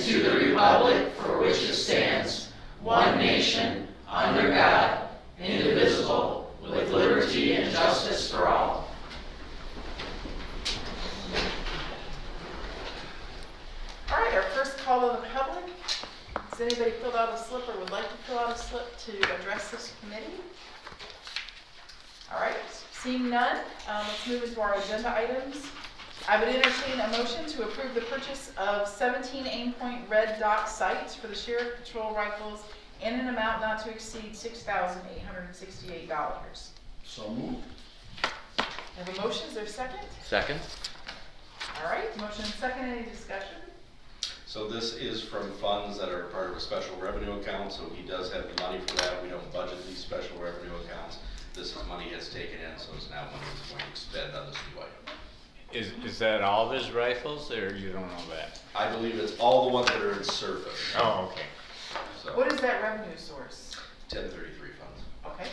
to the republic for which it stands, one nation, under God, indivisible, with liberty and justice for all. All right, our first call to the public. Has anybody filled out a slip or would like to fill out a slip to address this committee? All right, seeing none, let's move into our agenda items. I would entertain a motion to approve the purchase of 17 aim-point red dot sights for the Sheriff Patrol rifles in an amount not to exceed $6,868. So moved. We have a motion, is there a second? Second. All right, motion and second, any discussion? So this is from funds that are part of a special revenue account, so he does have the money for that. We don't budget these special revenue accounts. This is money he has taken in, so it's now money he's going to expend on this new item. Is that all of his rifles, or you don't know that? I believe it's all the ones that are in service. Oh, okay. So What is that revenue source? 1033 funds. Okay.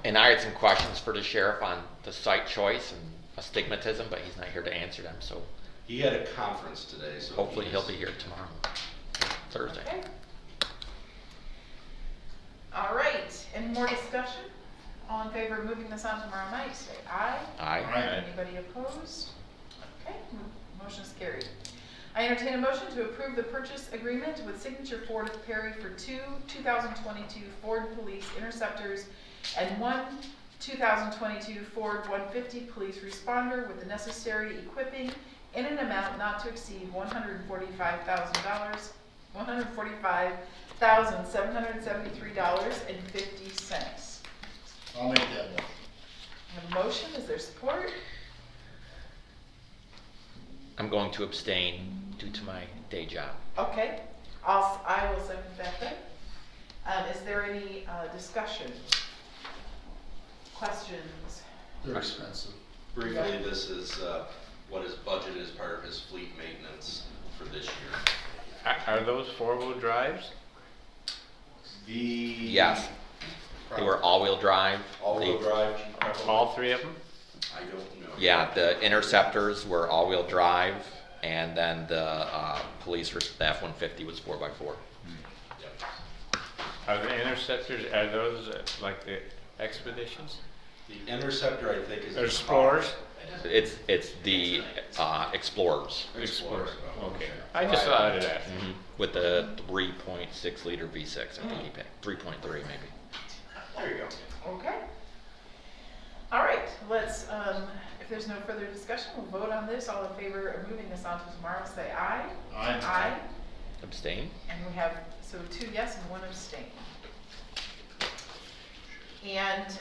And I had some questions for the sheriff on the site choice and astigmatism, but he's not here to answer them, so He had a conference today, so hopefully he'll be here tomorrow, Thursday. Okay. All right, any more discussion? All in favor of moving this on tomorrow night, say aye. Aye. Aye. Anybody opposed? Okay, motion is carried. I entertain a motion to approve the purchase agreement with Signature Ford of Perry for two 2022 Ford Police Interceptors and one 2022 Ford 150 Police Responder with the necessary equipping in an amount not to exceed $145,000, $145,773.50. I'll make that one. I have a motion, is there support? I'm going to abstain due to my day job. Okay, I will second that then. Is there any discussion? Questions? They're expensive. Briefly, this is what his budget is, part of his fleet maintenance for this year. Are those four-wheel drives? Yes. They were all-wheel drive. All-wheel drive? All three of them? I don't know. Yeah, the Interceptors were all-wheel drive, and then the police the F-150 was 4x4. Yep. Are the Interceptors, are those like the Expeditions? The Interceptor, I think, is Or Explorers? It's the Explorers Explorers, okay. I just thought I'd ask. with the 3.6 liter V6. I think he paid 3.3 maybe. There you go. Okay. All right, let's, if there's no further discussion, we'll vote on this. All in favor of moving this on to tomorrow, say aye. Aye. Aye. Abstain. And we have, so 2 yes and 1 abstain. And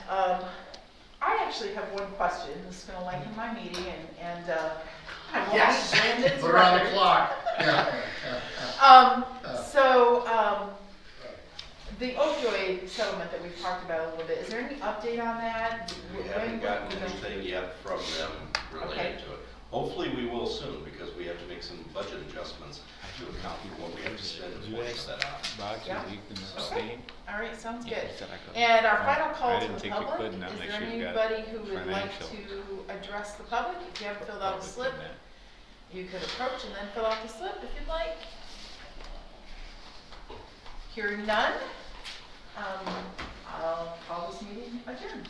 I actually have one question. This is going to lengthen my meeting and I won't Yes. beat Brandon's Put her on the record. clock. Yeah. The opioid settlement that we've talked about a little bit, is there any update on that? We haven't gotten anything yet from them related to it. Hopefully we will soon, because we have to make some budget adjustments to account for what we have to spend to push that on. Box, Yeah. you can abstain? All right, sounds Yeah, good. he said I could. And our Oh, final I call to didn't the think you public, could, not is unless there you've got anybody who would like financial. to address the public? If you haven't filled out the slip, you could approach and then fill out the slip if you'd like. Hearing none, I'll call this meeting adjourned.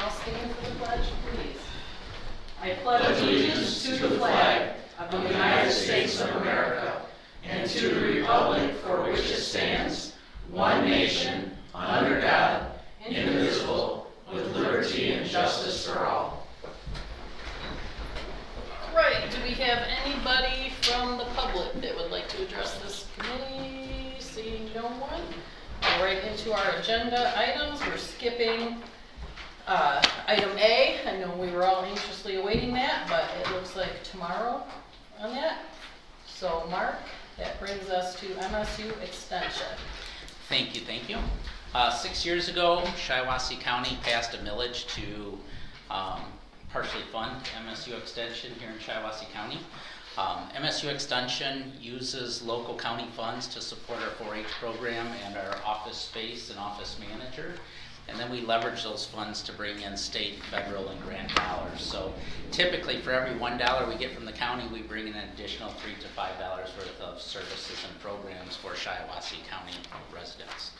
all stand for the pledge, please? I Pledge allegiance to the flag of the United States of America and to the republic for which it stands, one nation, under God, indivisible, with liberty and justice for all. Right, do we have anybody from the public that would like to address this committee? Seeing no one. Right into our agenda items, we're skipping item A. I know we were all anxiously awaiting that, but it looks like tomorrow on that. So Mark, that brings us to MSU Extension. Thank you, thank you. 6 years ago, Shiawassee County passed a millage to partially fund MSU Extension here in Shiawassee County. MSU Extension uses local county funds to support our 4-H program and our office space and office manager. And then we leverage those funds to bring in state, federal, and grant dollars. So typically for every $1 we get from the county, we bring in an additional $3 to $5 worth of services and programs for Shiawassee County residents.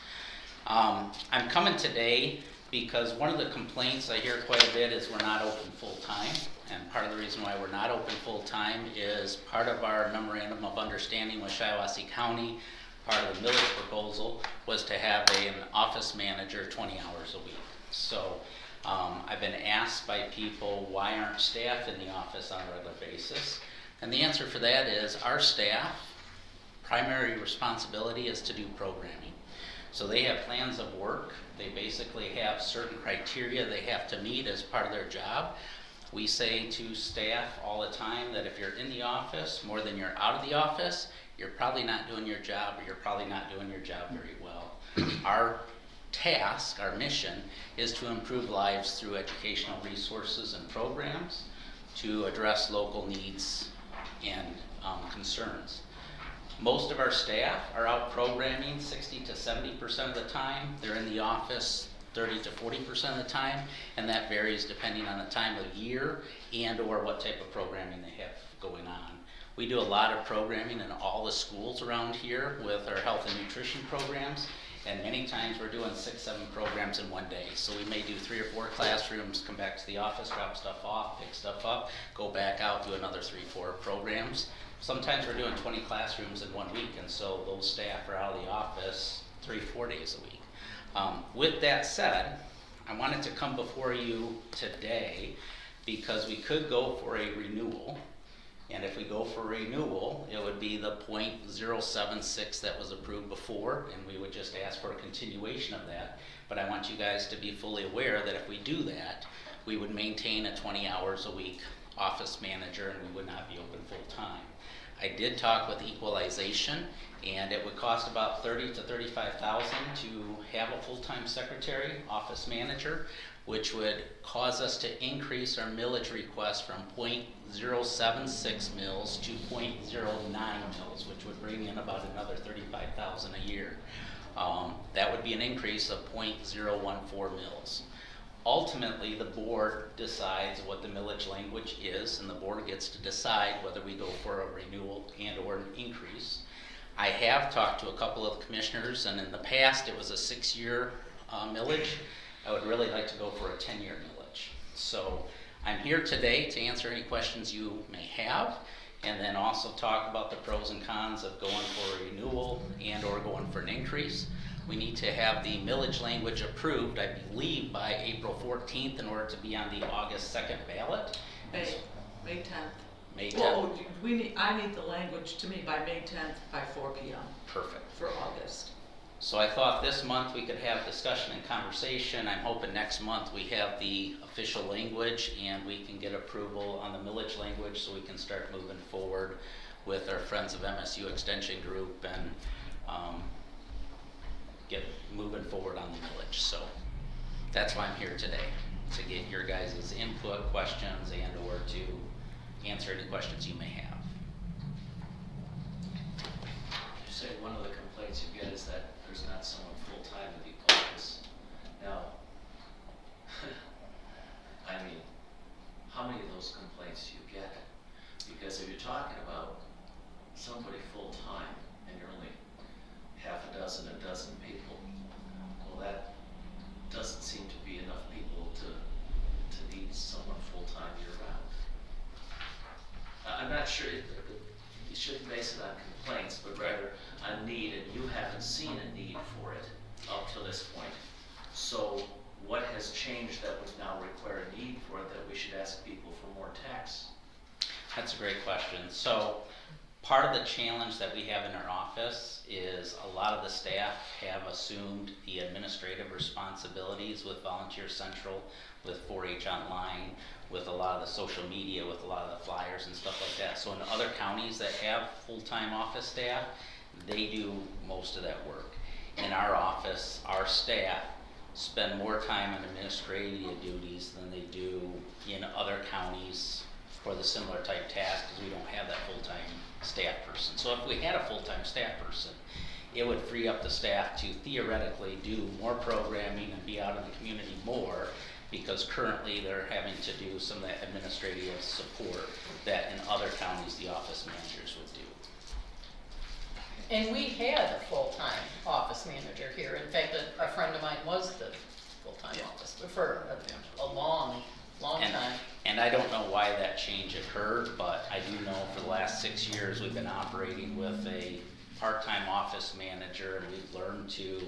I'm coming today because one of the complaints I hear quite a bit is we're not open full-time. And part of the reason why we're not open full-time is part of our memorandum of understanding with Shiawassee County, part of the millage proposal was to have an office manager 20 hours a week. So I've been asked by people, why aren't staff in the office on a regular basis? And the answer for that is our staff, primary responsibility is to do programming. So they have plans of work. They basically have certain criteria they have to meet as part of their job. We say to staff all the time that if you're in the office more than you're out of the office, you're probably not doing your job, or you're probably not doing your job very well. Our task, our mission, is to improve lives through educational resources and programs to address local needs and concerns. Most of our staff are out programming 60 to 70% of the time. They're in the office 30 to 40% of the time, and that varies depending on the time of year and or what type of programming they have going on. We do a lot of programming in all the schools around here with our health and nutrition programs, and many times we're doing 6-7 programs in one day. So we may do 3 or 4 classrooms, come back to the office, drop stuff off, pick stuff up, go back out, do another 3-4 programs. Sometimes we're doing 20 classrooms in 1 week, and so those staff are out of the office 3-4 days a week. With that said, I wanted to come before you today because we could go for a renewal. And if we go for renewal, it would be the .076 that was approved before, and we would just ask for a continuation of that. But I want you guys to be fully aware that if we do that, we would maintain a 20 hours a week office manager and we would not be open full time. I did talk with equalization, and it would cost about $30,000 to $35,000 to have a full-time secretary, office manager, which would cause us to increase our millage request from .076 mils to .09 mils, which would bring in about another $35,000 a year. That would be an increase of .014 mils. Ultimately, the board decides what the millage language is, and the board gets to decide whether we go for a renewal and or an increase. I have talked to a couple of commissioners, and in the past it was a 6-year millage. I would really like to go for a 10-year millage. So I'm here today to answer any questions you may have, and then also talk about the pros and cons of going for a renewal and or going for an increase. We need to have the millage language approved, I believe, by April 14th in order to be on the August 2nd ballot. May 10th. May 10th. Well, I need the language to me by May 10th by 4 p.m. Perfect. for August. So I thought this month we could have discussion and conversation. I'm hoping next month we have the official language and we can get approval on the millage language so we can start moving forward with our friends of MSU Extension Group and get moving forward on the millage. So that's why I'm here today, to get your guys' input, questions, and or to answer any questions you may have. You say one of the complaints you get is that there's not someone full-time in the office. Now, I mean, how many of those complaints do you get? Because if you're talking about somebody full-time and you're only half a dozen people, well, that doesn't seem to be enough people to has changed that would now require a need for it, that we should ask people for more tax? That's a great question. So part of the challenge that we have in our office is a lot of the staff have assumed the administrative responsibilities with Volunteer Central, with 4-H Online, with a lot of the social media, with a lot of the flyers and stuff like that. So in other counties that have full-time office staff, they do most of that work. In our office, our staff spend more time on administrative duties than they do in other counties for the similar type task, because we don't have that full-time staff person. So if we had a full-time staff person, it would free up the staff to theoretically do more programming and be out in the community more, because currently they're having to do some of that administrative support that in other counties the office managers would do. And we had a full-time office manager here. In fact, a friend of mine was the full-time office for a long time. And I don't know why that change occurred, but I do know for the last 6 years we've been operating with a part-time office manager, and we've learned to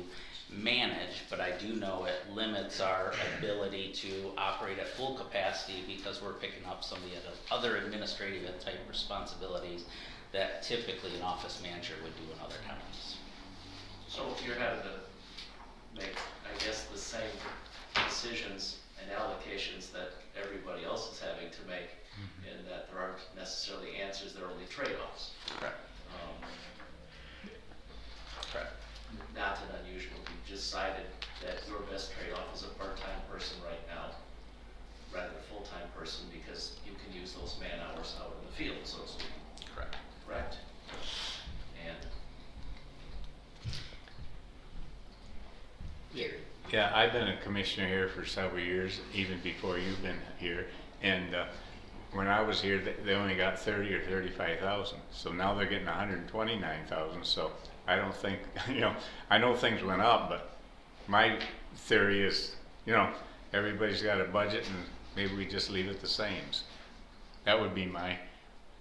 manage, but I do know it limits our ability to operate at full capacity, because we're picking up some of the other administrative type responsibilities that typically an office manager would do in other counties. So if you're having to make, I guess, the same decisions and allocations that everybody else is having to make, in that there aren't necessarily answers, there are only trade-offs. Correct. Correct. Not an unusual, you've decided that your best trade-off is a part-time person right now, rather than a full-time person, because you can use those man hours out in the field, so to speak. Correct. Correct? And Yeah, I've been a commissioner here for several years, even before you've been here. And when I was here, they only got 30 or 35,000. So now they're getting 129,000. So I don't think, I know things went up, but my theory is, everybody's got a budget and maybe we just leave it the same. So that would be my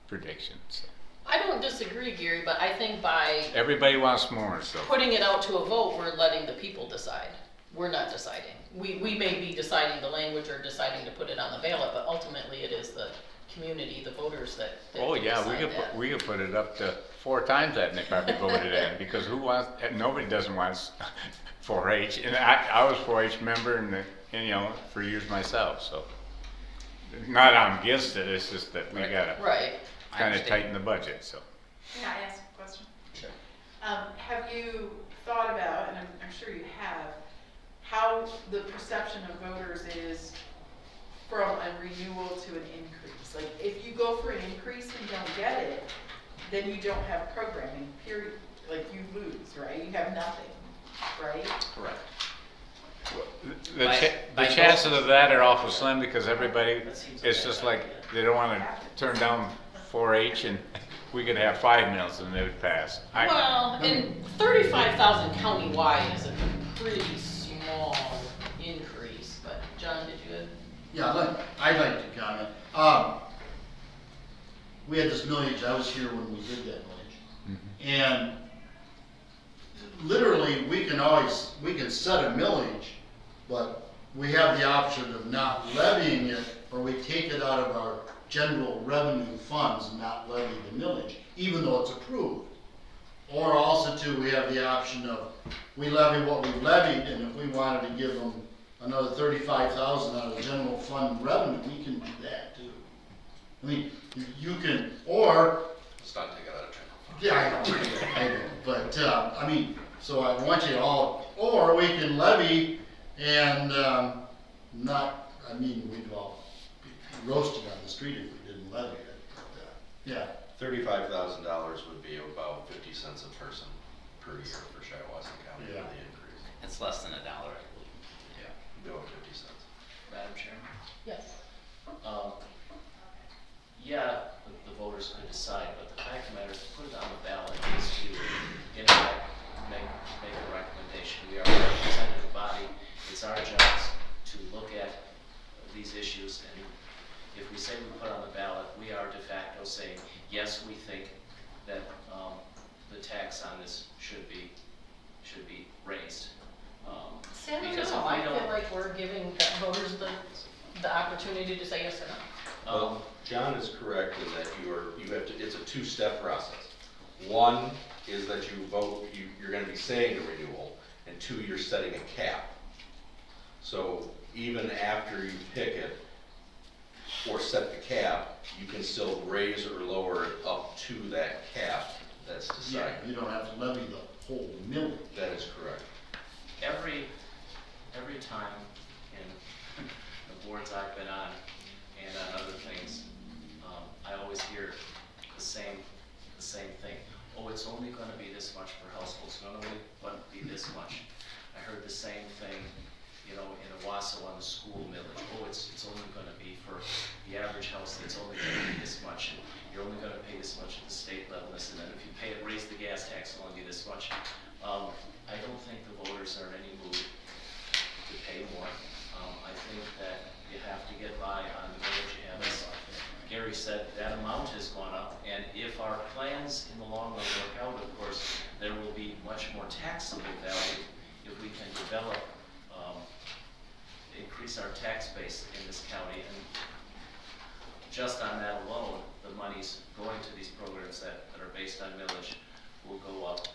prediction. So I don't disagree, Gary, but I think by everybody wants more, so. putting it out to a vote, we're letting the people decide. We're not deciding. We may be deciding the language or deciding to put it on the ballot, but ultimately it is the community, the voters that Oh yeah, decide that. we could put it up to 4 times that, and they probably voted in, because nobody doesn't want 4-H, and I was 4-H member and for years myself, so. Not I'm against it, it's just that we gotta Right. I kinda understand. tighten the budget, so. May I ask a question? Sure. Have you thought about, and I'm sure you have, how the perception of voters is from a renewal to an increase? Like, if you go for an increase and don't get it, then you don't have programming, period. Like, you lose, right? You have nothing, right? Correct. The By chances of that are awful slim, because everybody, it's just like, they don't wanna turn down 4-H, and we could have 5 mills and they would pass. Well, and 35,000 countywide is a pretty small increase, but John, did you have? Yeah, I'd like to comment. We had this millage, I was here when we did that millage. And literally, we can set a millage, but we have the option of not levying it, or we take it out of our general revenue funds and not levy the millage, even though it's approved. Or also too, we have the option of, we levy what we levied, and if we wanted to give them another 35,000 out of general fund revenue, we can do that too. I mean, you can, or, Let's not take it out of general fund. yeah, I know, but, I mean, so I want you all, or we can levy and, not, I mean, we'd all be roasted on the street if we didn't levy it, but, yeah. $35,000 would be about 50 cents a person per year for Shiawassee County for Yeah. the increase. It's less than $1, I believe. Yeah, about 50 cents. Madam Chairman? Yes. Yeah, the voters could decide, but the fact of the matter is, to put it on the ballot is to, in fact, make a recommendation. We are a representative body. It's our job to look at these issues, and if we say we put on the ballot, we are de facto saying, yes, we think that the tax on this should be raised. See, I don't Because know, if we I feel don't- like we're giving voters the opportunity to say yes or no. Well, John is correct in that you have to, it's a two-step process. One is that you vote, you're gonna be saying a renewal, and two, you're setting a cap. So even after you pick it or set the cap, you can still raise or lower it up to that cap that's Yeah, decided. you don't have to levy the whole millage. That is correct. Every time in the boards I've been on and on other things, I always hear the same thing. Oh, it's only gonna be this much per household, it's only gonna be this much. I heard the same thing, you know, in Owasso on the school millage. Oh, it's only gonna be for the average house, it's only gonna be this much. And you're only gonna pay this much at the state level, and then if you raise the gas tax, it'll only be this much. I don't think the voters are in any mood to pay more. I think that you have to get by on the millage you have. As Gary said, that amount has gone up, and if our plans in the long run work out, of course, there will be much more taxable value if we can develop, increase our tax base in this county. And just on that alone, the monies going to these programs that are based on millage will go up.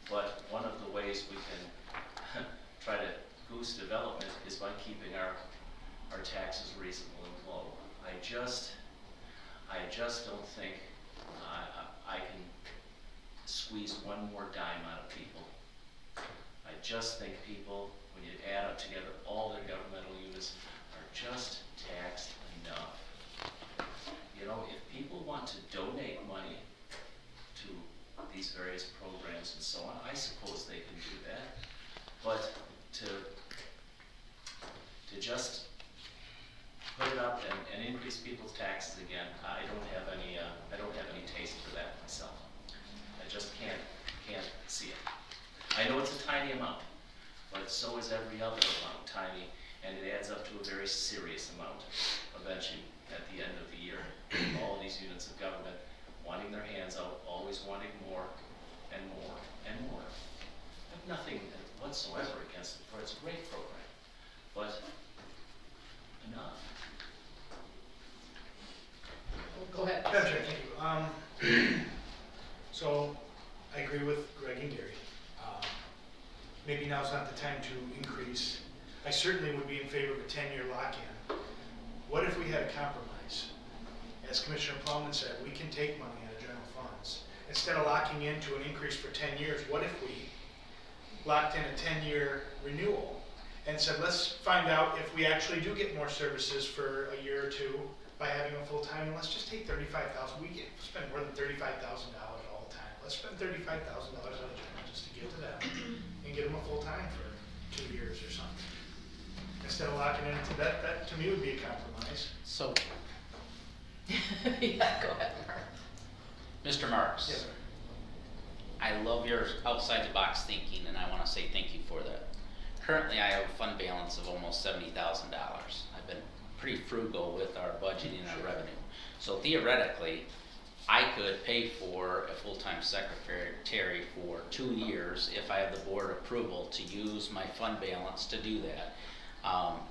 But one of the ways we can try to boost development is by keeping our taxes reasonable and low. I just don't think I can squeeze one more dime out of people. I just think people, when you add up together all their governmental units, are just taxed enough. You know, if people want to donate money to these various programs and so on, I suppose they can do that. But to just put it up and increase people's taxes again, I don't have any taste for that myself. I just can't see it. I know it's a tiny amount, but so is every other amount tiny, and it adds up to a very serious amount eventually at the end of the year. All these units of government wanting their hands out, always wanting more and more and more. I have nothing whatsoever against it, for it's a great program, but enough. Go ahead. Madam Chair, thank you. So, I agree with Greg and Gary. Maybe now's not the time to increase. I certainly would be in favor of a 10-year lock-in. What if we had a compromise? As Commissioner Plowman said, we can take money out of general funds. Instead of locking into an increase for 10 years, what if we locked in a 10-year renewal and said, let's find out if we actually do get more services for a year or two by having a full-time, and let's just take $35,000. We spend more than $35,000 all the time. Let's spend $35,000 out of general just to give to them and get them a full-time for 2 years or something. Instead of locking into that to me would be a compromise. So, Yeah, go ahead, Mark. Mr. Marks. Yes, sir. I love your outside the box thinking, and I want to say thank you for that. Currently, I have a fund balance of almost $70,000. I've been pretty frugal with our budgeting and our revenue. So theoretically, I could pay for a full-time secretary for 2 years if I have the board approval to use my fund balance to do that.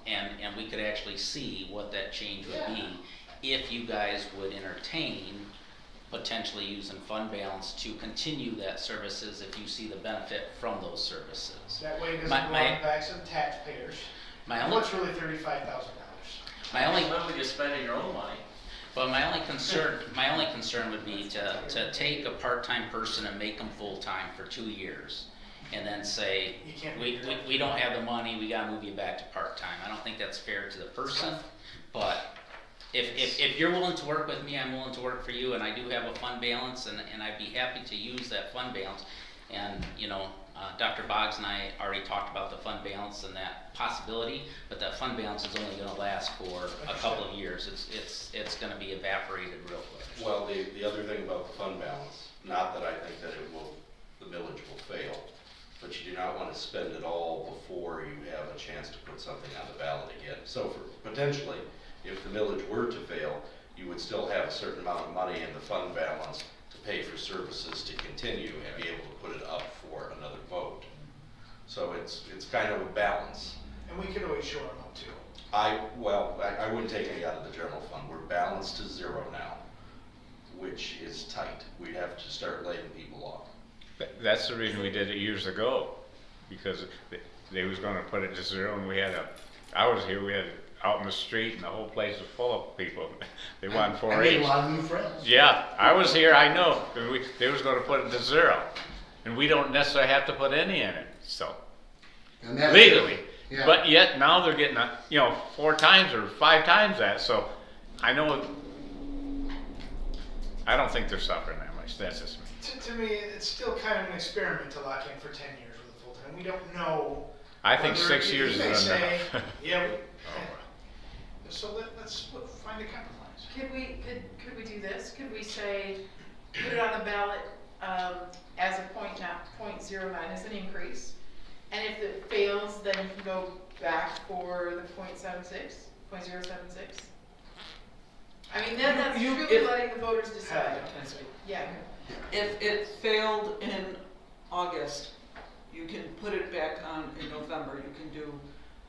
And we could actually see what that change would be if you guys would entertain potentially using fund balance to continue that services if you see the benefit from those services. That way it doesn't My- go on my- the backs of the taxpayers. My And only, what's really $35,000? my only, When would you spend your own money? but my only concern would be to take a part-time person and make them full-time for 2 years. And then say, You can't we do that. don't have the money, we gotta move you back to part-time. I don't think that's fair to the person, but if you're willing to work with me, I'm willing to work for you, and I do have a fund balance, and I'd be happy to use that fund balance. And, you know, Dr. Boggs and I already talked about the fund balance and that possibility, but that fund balance is only gonna last for a couple of years. It's gonna be evaporated real quick. Well, the other thing about the fund balance, not that I think that the millage will fail, but you do not want to spend it all before you have a chance to put something on the ballot again. So for potentially, if the millage were to fail, you would still have a certain amount of money in the fund balance to pay for services to continue and be able to put it up for another vote. So it's kind of a balance. And we could always shore them up too. I wouldn't take any out of the general fund. We're balanced to zero now, which is tight. We'd have to start laying people off. That's the reason we did it years ago, because they was gonna put it to zero, and I was here, we had it out in the street, and the whole place was full of people. They wanted I made a 4-H. lot of new friends. Yeah, I was here, I know, and they was gonna put it to zero, and we don't necessarily have to put any in it, so, And that's- legally. Yeah. But yet now they're getting, 4 times or 5 times that, so I know, I don't think they're suffering that much, that's just me. To me, it's still kind of an experiment to lock in for 10 years with a full-time. We don't know. I think whether- 6 years you may is say, enough. Yeah, Oh, so let's find a compromise. Could we do this? Could we say, put it on the ballot, as a point, not .09 as an increase? And if it fails, then you can go back for the .76, .076? I mean, that's You- truly if- letting the voters decide. Have it. Yeah. If it failed in August, you can put it back on in November. You can do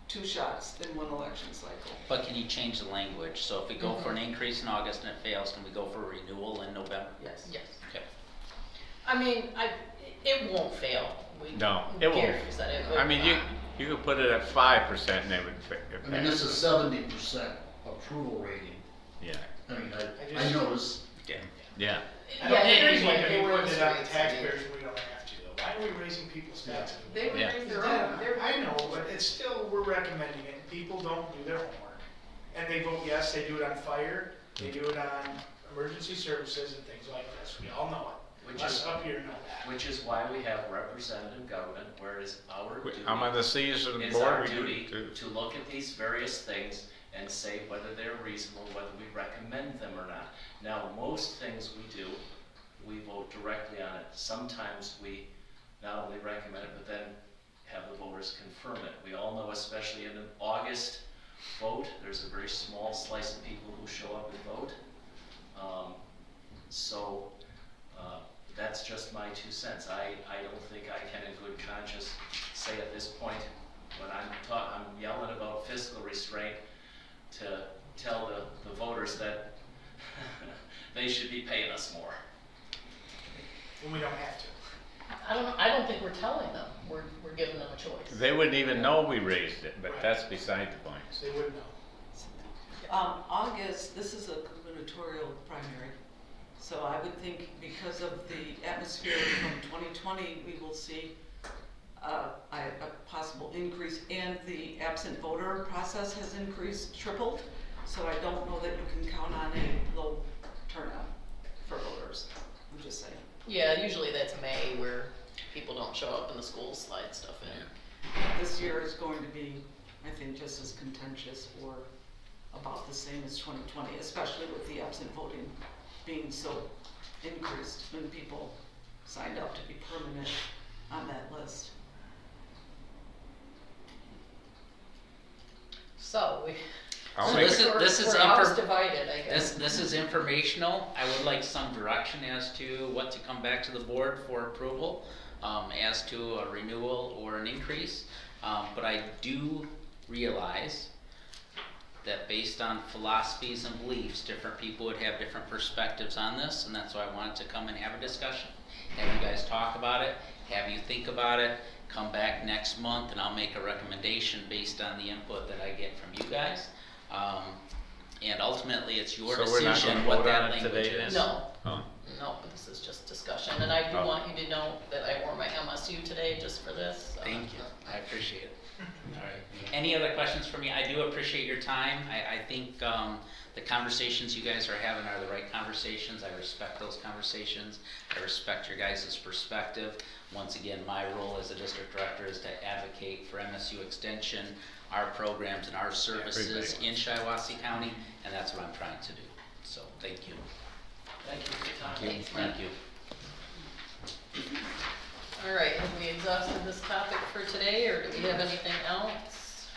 2 shots in 1 election cycle. But can you change the language? So if we go for an increase in August and it fails, can we go for a renewal in November? Yes. Yes. Okay. I mean, it won't fail. We No, it won't. guarantee that it will I mean, not. you could put it at 5% and it would I mean, this is 70% approval rating. Yeah, I mean, I I just- noticed. yeah. I don't think here's we what can they be were putting it on the illustrating. taxpayers when we don't have to though. Why are we raising people's taxes? They would Yeah. raise their own. I know, but it's still, we're recommending it. People don't do their homework. And they vote yes, they do it on fire, they do it on emergency services and things like this. We all know it. Which Us is- up here know that. Which is why we have representative government, whereas our duty I'm on the C's of the is board. our we do duty too. to look at these various things and say whether they're reasonable, whether we recommend them or not. Now, most things we do, we vote directly on it. Sometimes we not only recommend it, but then have the voters confirm it. We all know, especially in an August vote, there's a very small slice of people who show up and vote. That's just my 2 cents. I don't think I can in good conscience say at this point, when I'm yelling about fiscal restraint, to tell the voters that they should be paying us more. And we don't have to. I don't think we're telling them. We're giving them a choice. They wouldn't even know we raised it, but that's beside the point. They would know. August, this is a gubernatorial primary. So I would think because of the atmosphere from 2020, we will see a possible increase, and the absent voter process has increased, tripled. So I don't know that you can count on a low turnout for voters. I'm just saying. Yeah, usually that's May where people don't show up and the schools slide stuff in. This year is going to be, I think, just as contentious or about the same as 2020, especially with the absent voting being so increased when people signed up to be permanent on that list. So we. I'll So make this it- is- this is we're house infor- divided, I guess. This is informational. I would like some direction as to what to come back to the board for approval, as to a renewal or an increase. But I do realize that based on philosophies and beliefs, different people would have different perspectives on this, and that's why I wanted to come and have a discussion. Have you guys talk about it, have you think about it, come back next month, and I'll make a recommendation based on the input that I get from you guys. And ultimately, it's your So we're not decision gonna what vote that on it language today is. then? No, Oh. no, but this is just discussion, and I do Oh. want you to know that I wore my MSU today just for this. so. Thank you, I appreciate it. All right. Any other questions for me? I do appreciate your time. I think the conversations you guys are having are the right conversations. I respect those conversations. I respect your guys' perspective. Once again, my role as a district director is to advocate for MSU Extension, our programs and our services in Shiawassee County, and that's what I'm trying to do. So, thank you. Thank you for your time. Thanks, Matt. Thank you. All right, have we exhausted this topic for today, or do we have anything else?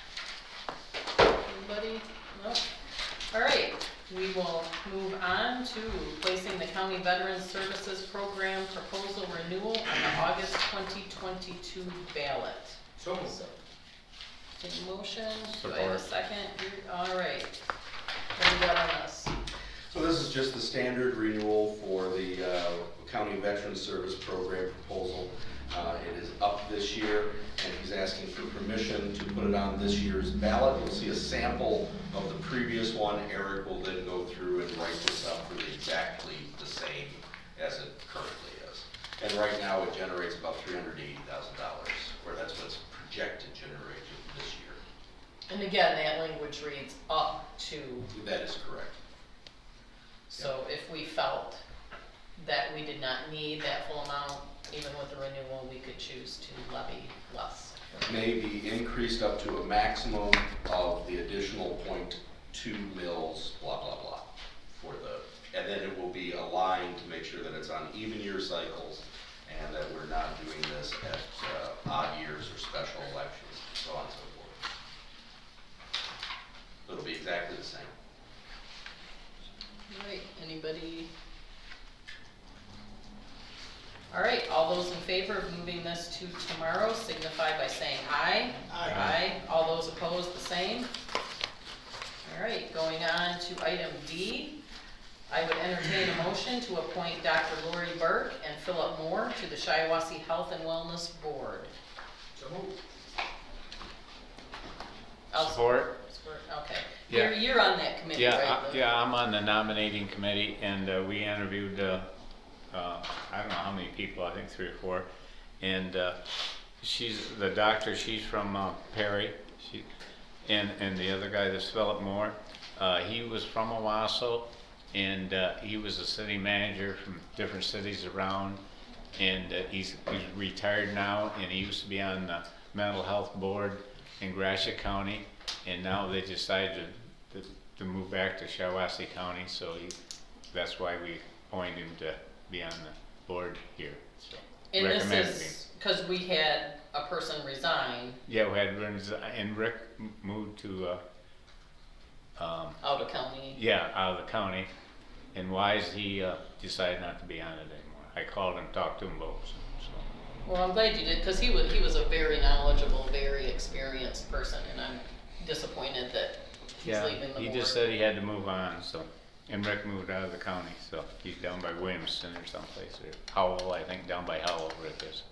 Anybody? No? All right, we will move on to placing the County Veterans Services Program proposal renewal on the August 2022 ballot. So moved. Take a motion, do I have a Support. second? All right. What do you got on this? So this is just the standard renewal for the County Veteran Service Program proposal. It is up this year, and he's asking for permission to put it on this year's ballot. You'll see a sample of the previous one. Eric will then go through and write this up for exactly the same as it currently is. And right now, it generates about $380,000, or that's what it's projected to generate this year. And again, that language reads up to, That is correct. so if we felt that we did not need that full amount, even with the renewal, we could choose to levy less. May be increased up to a maximum of the additional 0.2 mils, blah, blah, blah, for the, and then it will be aligned to make sure that it's on even year cycles and that we're not doing this at odd years or special elections, so on and so forth. It'll be exactly the same. All right, anybody? All right, all those in favor of moving this to tomorrow signify by saying aye. Aye. Aye. All those opposed, the same. All right, going on to item D. I would entertain a motion to appoint Dr. Lori Burke and Philip Moore to the Shiawassee Health and Wellness Board. So moved. Support. Okay. Yeah. You're on that committee, right? Yeah, I'm on the nominating committee, and we interviewed, I don't know how many people, I think 3 or 4. And she's, the doctor, she's from Perry, and the other guy, this Philip Moore, he was from Owasso, and he was a city manager from different cities around, and he's retired now, and he used to be on the mental health board in Gratiot County, and now they decided to move back to Shiawassee County, so that's why we appointed him to be on the board here. So And recommended this him. is because we had a person resign Yeah, we had and Rick moved to out of county. out of the county, and Wise he decided not to be on it anymore. I called him, talked to him both. So. Well, I'm glad you did, because he was a very knowledgeable, very experienced person, and I'm disappointed that he's leaving the board. He just said he had to move on, so, and Rick moved out of the county, so he's down by Williamston or someplace, or Howell, I think, down by Howell, Rick is.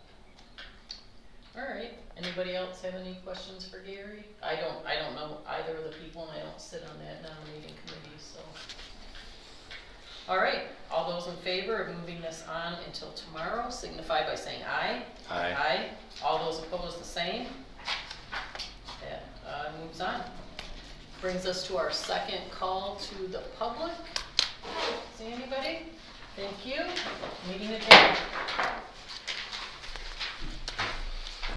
All right, anybody else have any questions for Gary? I don't know either of the people, and I don't sit on that nominating committee, so. All right, all those in favor of moving this on until tomorrow signify by saying aye. Aye. Aye. All those opposed, the same. That moves on. Brings us to our second call to the public. See anybody? Thank you. Meeting adjourned.